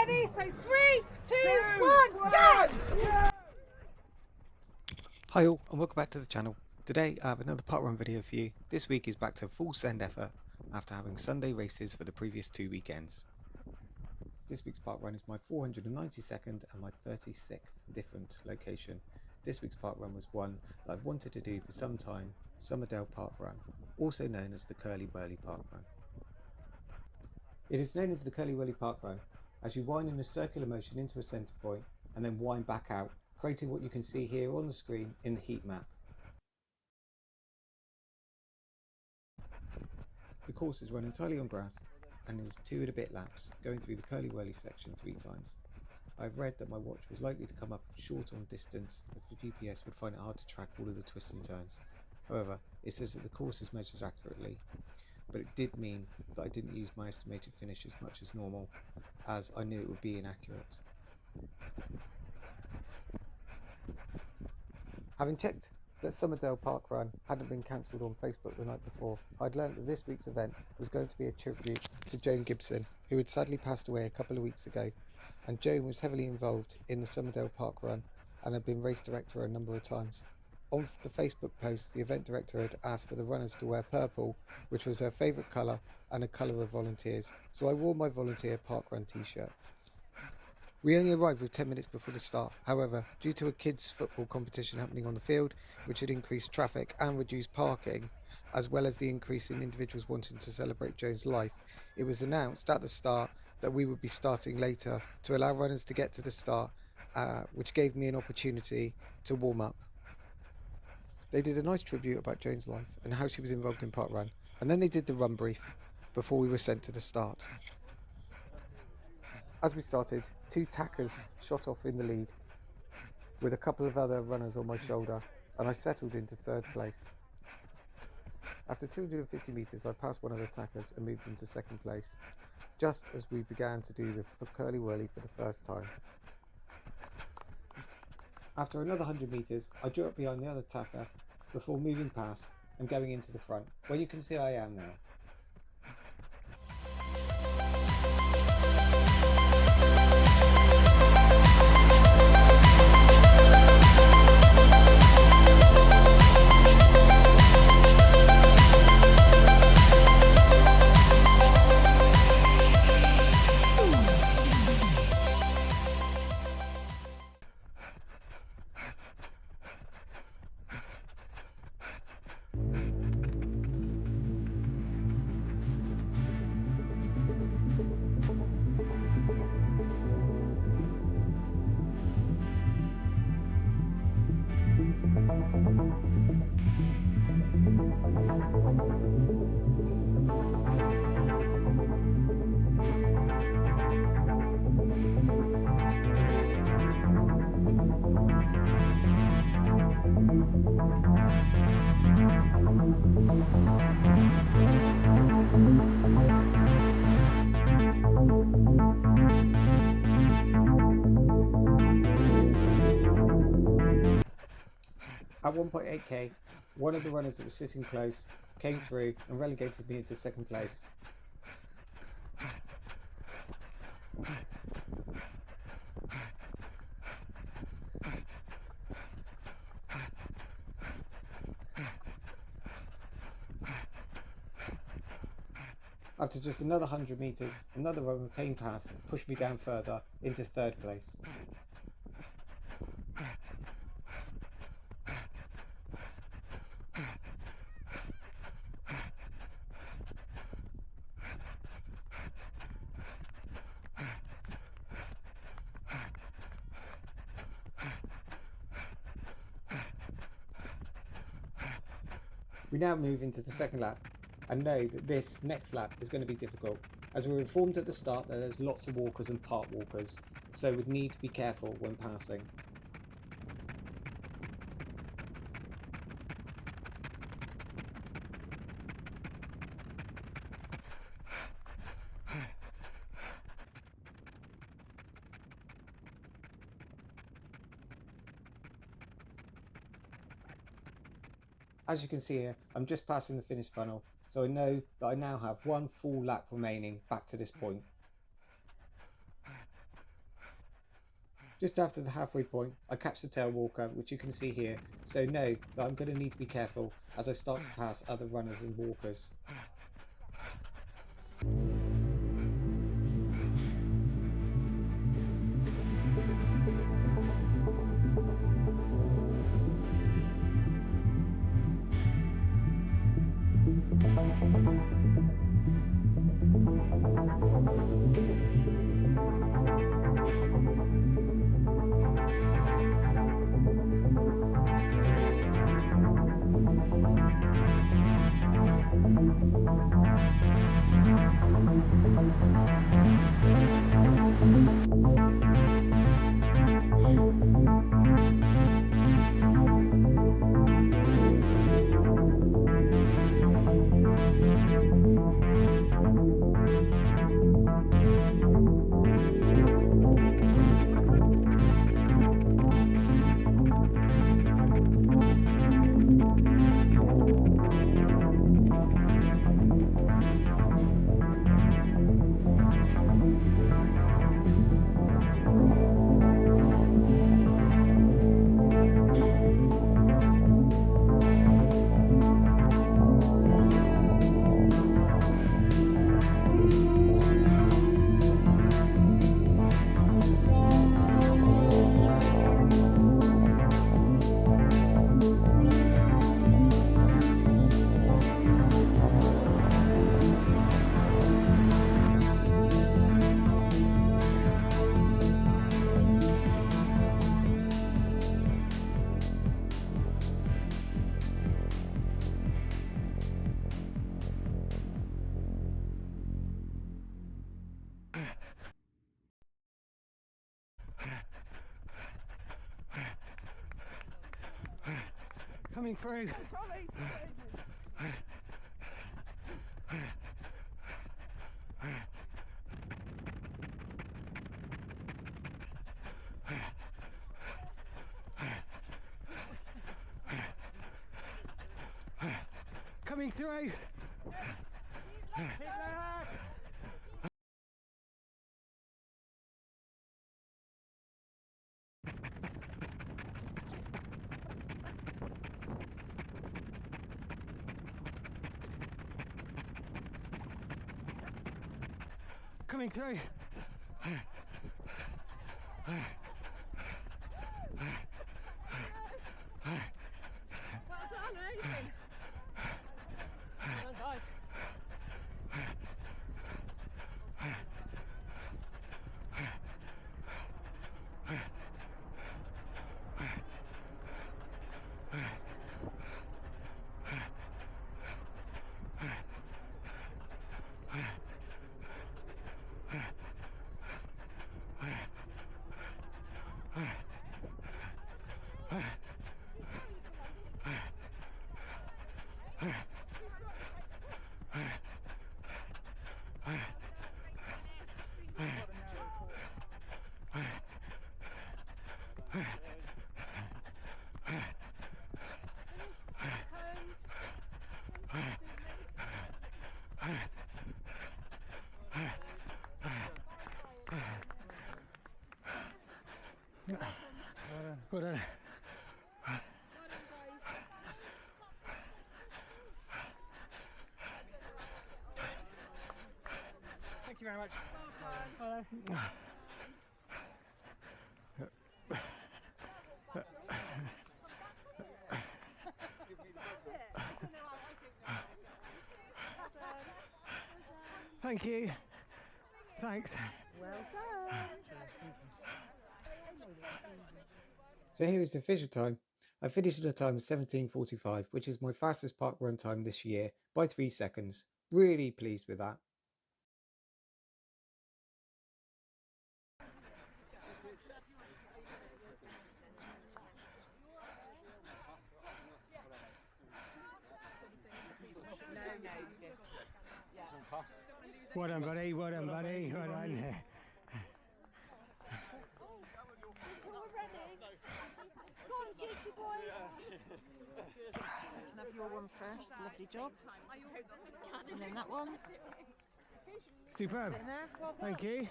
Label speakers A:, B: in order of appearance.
A: ready? So 3, 2, 1, go!
B: Hi all and welcome back to the channel. Today I have another parkrun video for you. This week is back to full send effort after having Sunday races for the previous 2 weekends. This week's parkrun is my 492nd and my 36th different location. This week's parkrun was one that I've wanted to do for some time, Somerdale Parkrun, also known as the Curly Wurly Parkrun. It is known as the Curly Wurly Parkrun as you wind in a circular motion into a centre point and then wind back out, creating what you can see here on the screen in the heat map. The course is run entirely on grass and is 2 and a bit laps, going through the Curly Wurly section 3 times. I've read that my watch was likely to come up short on distance as the GPS would find it hard to track all of the twists and turns. However, it says that the course is measured accurately, but it did mean that I didn't use my estimated finish as much as normal, as I knew it would be inaccurate. Having checked that Somerdale Parkrun hadn't been cancelled on Facebook the night before, I'd learnt that this week's event was going to be a tribute to Joan Gibson, who had sadly passed away a couple of weeks ago, and Joan was heavily involved in the Somerdale Parkrun and had been race director a number of times. On the Facebook post, the event director had asked for the runners to wear purple, which was her favourite colour and a colour of volunteers, so I wore my volunteer parkrun t-shirt. We only arrived with 10 minutes before the start. However, due to a kids' football competition happening on the field, which had increased traffic and reduced parking, as well as the increase in individuals wanting to celebrate Joan's life, it was announced at the start that we would be starting later to allow runners to get to the start, which gave me an opportunity to warm up. They did a nice tribute about Joan's life and how she was involved in parkrun, and then they did the run brief before we were sent to the start. As we started, 2 tackers shot off in the lead, with a couple of other runners on my shoulder, and I settled into 3rd place. After 250 metres, I passed one of the tackers and moved into 2nd place, just as we began to do the Curly Wurly for the first time. After another 100 metres, I drew up behind the other tacker before moving past and going into the front, where you can see I am now. At 1.8k, one of the runners that was sitting close came through and relegated me into 2nd place. After just another 100 metres, another runner came past and pushed me down further into 3rd place. We now move into the 2nd lap and know that this next lap is going to be difficult, as we were informed at the start that there's lots of walkers and park walkers, so we'd need to be careful when passing. As you can see here, I'm just passing the finish funnel, so I know that I now have 1 full lap remaining back to this point. Just after the halfway point, I catch the tail walker, which you can see here, so know that I'm going to need to be careful as I start to pass other runners and walkers.
C: Coming through. Coming through. Coming through.
A: Well done, Aidan. Well done, guys.
C: Well done.
A: Thank you very much.
C: Thank you. Thanks.
A: Well done.
B: So here is the official time. I finished at a time of 17:45, which is my fastest park run time this year by 3 seconds. Really pleased with that.
C: Well done, buddy. Well done, buddy. Well done.
A: Can have your one first. Lovely job. And then that one.
C: Superb.
A: Sit in there. Well done.
C: Thank you.